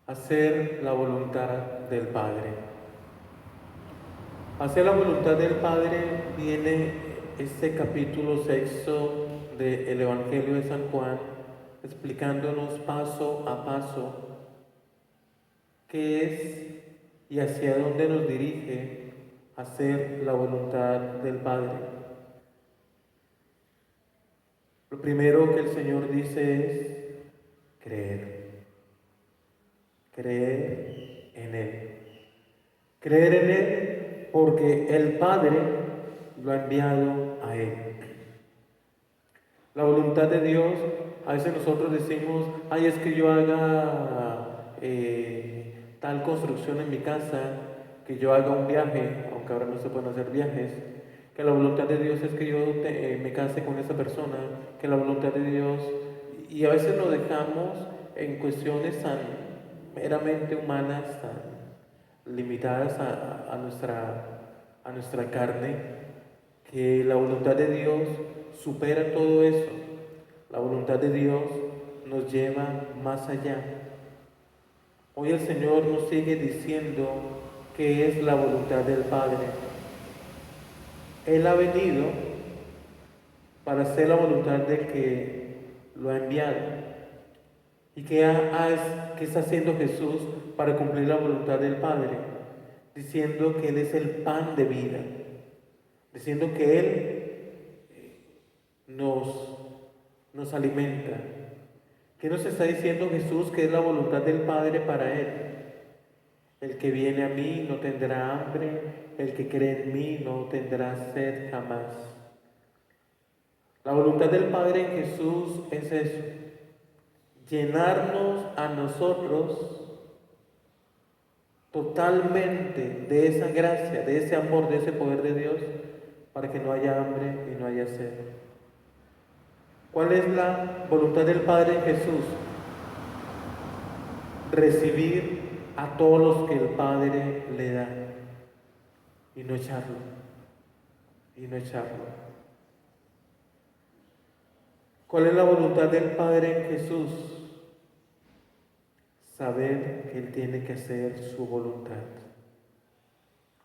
Hacer la voluntad del Padre. Hacer la voluntad del Padre viene este capítulo sexto del Evangelio de San Juan, explicándonos paso a paso qué es y hacia dónde nos dirige hacer la voluntad del Padre. Lo primero que el Señor dice es creer. Creer en Él. Creer en Él porque el Padre lo ha enviado a Él. La voluntad de Dios, a veces nosotros decimos, ay, es que yo haga tal construcción en mi casa, que yo haga un viaje, aunque ahora no se pueden hacer viajes, que la voluntad de Dios es que yo me case con esa persona, que la voluntad de Dios, y a veces lo dejamos en cuestiones tan meramente humanas, tan limitadas a nuestra carne, que la voluntad de Dios supera todo eso. La voluntad de Dios nos lleva más allá. Hoy el Señor nos sigue diciendo que es la voluntad del Padre. Él ha venido para hacer la voluntad del que lo ha enviado. ¿Y qué está haciendo Jesús para cumplir la voluntad del Padre? Diciendo que Él es el pan de vida. Diciendo que Él nos alimenta. ¿Qué nos está diciendo Jesús? Que es la voluntad del Padre para Él. El que viene a mí no tendrá hambre, el que cree en mí no tendrá sed jamás. La voluntad del Padre en Jesús es eso, llenarnos a nosotros totalmente de esa gracia, de ese amor, de ese poder de Dios, para que no haya hambre y no haya sed. ¿Cuál es la voluntad del Padre en Jesús? Recibir a todos los que el Padre le da y no echarlo, y no echarlo. ¿Cuál es la voluntad del Padre en Jesús? Saber que Él tiene que hacer su voluntad,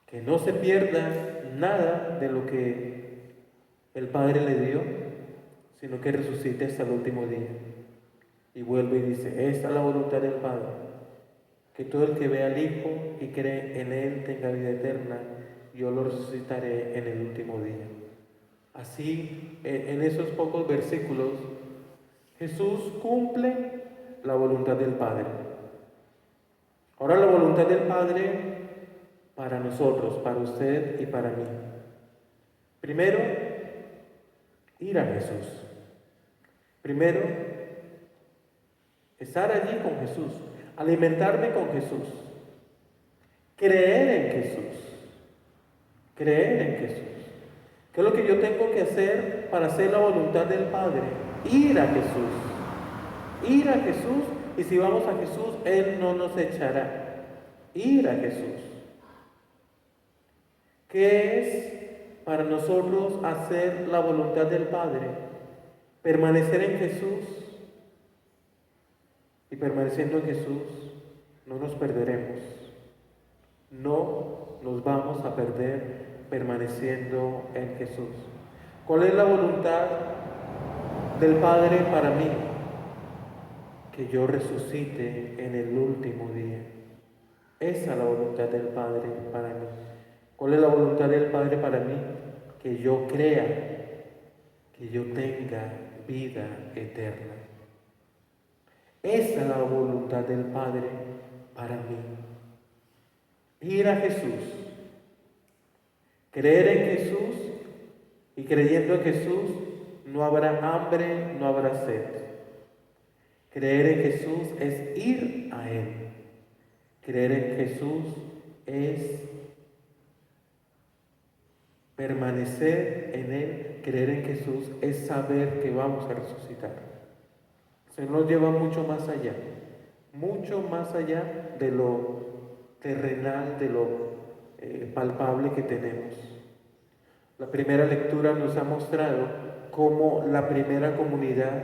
que no se pierda nada de lo que el Padre le dio, sino que resucite hasta el último día. Y vuelve y dice, esta es la voluntad del Padre, que todo el que vea al Hijo y cree en Él tenga vida eterna, yo lo resucitaré en el último día. Así, en esos pocos versículos, Jesús cumple la voluntad del Padre. Ahora la voluntad del Padre para nosotros, para usted y para mí. Primero, ir a Jesús. Primero, estar allí con Jesús, alimentarme con Jesús, creer en Jesús, creer en Jesús. ¿Qué es lo que yo tengo que hacer para hacer la voluntad del Padre? Ir a Jesús, ir a Jesús, y si vamos a Jesús, Él no nos echará. Ir a Jesús. ¿Qué es para nosotros hacer la voluntad del Padre? Permanecer en Jesús. Y permaneciendo en Jesús, no nos perderemos. No nos vamos a perder permaneciendo en Jesús. ¿Cuál es la voluntad del Padre para mí? Que yo resucite en el último día. Esa es la voluntad del Padre para mí. ¿Cuál es la voluntad del Padre para mí? Que yo crea, que yo tenga vida eterna. Esa es la voluntad del Padre para mí. Ir a Jesús, creer en Jesús, y creyendo en Jesús no habrá hambre, no habrá sed. Creer en Jesús es ir a Él. Creer en Jesús es permanecer en Él. Creer en Jesús es saber que vamos a resucitar. Se nos lleva mucho más allá de lo terrenal, de lo palpable que tenemos. La primera lectura nos ha mostrado cómo la primera comunidad,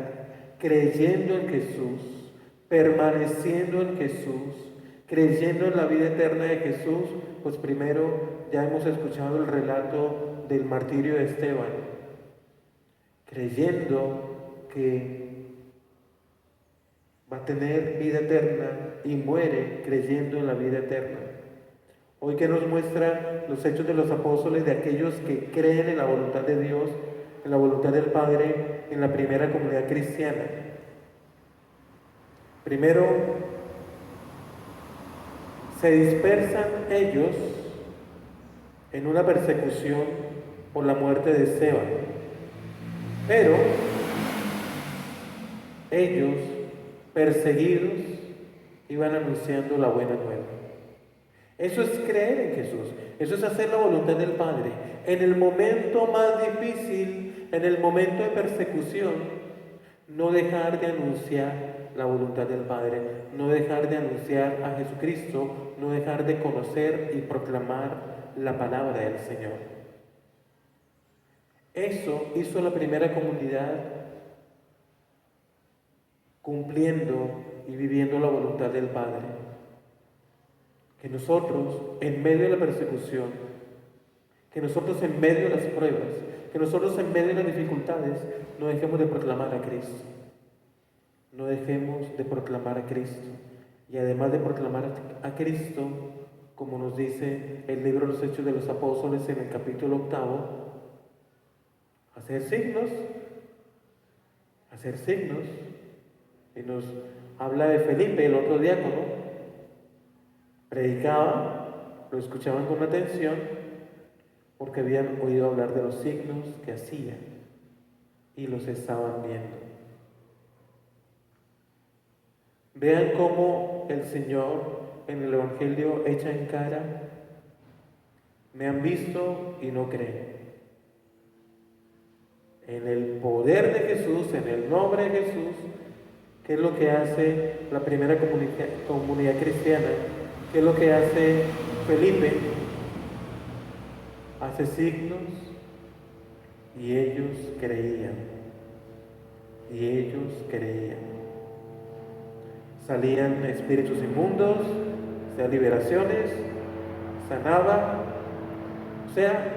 creyendo en Jesús, permaneciendo en Jesús, creyendo en la vida eterna de Jesús, pues primero ya hemos escuchado el relato del martirio de Esteban, creyendo que va a tener vida eterna y muere creyendo en la vida eterna. Hoy que nos muestra los hechos de los apóstoles, de aquellos que creen en la voluntad de Dios, en la voluntad del Padre, en la primera comunidad cristiana. Primero, se dispersan ellos en una persecución por la muerte de Esteban, pero ellos, perseguidos, iban anunciando la buena nueva. Eso es creer en Jesús, eso es hacer la voluntad del Padre. En el momento más difícil, en el momento de persecución, no dejar de anunciar la voluntad del Padre, no dejar de anunciar a Jesucristo, no dejar de conocer y proclamar la palabra del Señor. Eso hizo la primera comunidad cumpliendo y viviendo la voluntad del Padre. Que nosotros, en medio de la persecución, que nosotros en medio de las pruebas, que nosotros en medio de las dificultades, no dejemos de proclamar a Cristo. No dejemos de proclamar a Cristo. Y además de proclamar a Cristo, como nos dice el libro de los Hechos de los Apóstoles en el capítulo 8, hacer signos. Y nos habla de Felipe, el otro diácono, predicaba, lo escuchaban con atención, porque habían oído hablar de los signos que hacía y los estaban viendo. Vean cómo el Señor en el Evangelio echa en cara: me han visto y no creen. En el poder de Jesús, en el nombre de Jesús, ¿qué es lo que hace la primera comunidad cristiana? ¿Qué es lo que hace Felipe? Hace signos y ellos creían. Y ellos creían. Salían espíritus inmundos, hacía liberaciones, sanaba, o sea,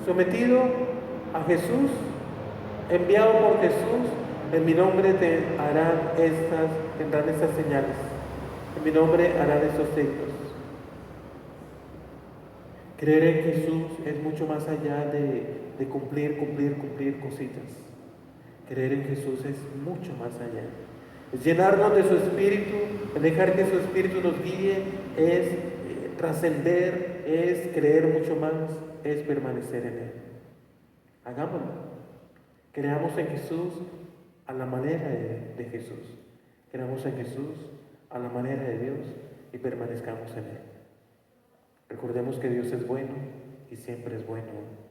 sometido a Jesús, enviado por Jesús. En mi nombre tendrán estas señales, en mi nombre harán estos signos. Creer en Jesús es mucho más allá de cumplir cositas. Creer en Jesús es mucho más allá. Es llenarnos de su Espíritu, es dejar que su Espíritu nos guíe, es trascender, es creer mucho más, es permanecer en Él. Hagámoslo. Creamos en Jesús a la manera de Jesús. Creamos en Jesús a la manera de Dios y permanezcamos en Él. Recordemos que Dios es bueno y siempre es bueno.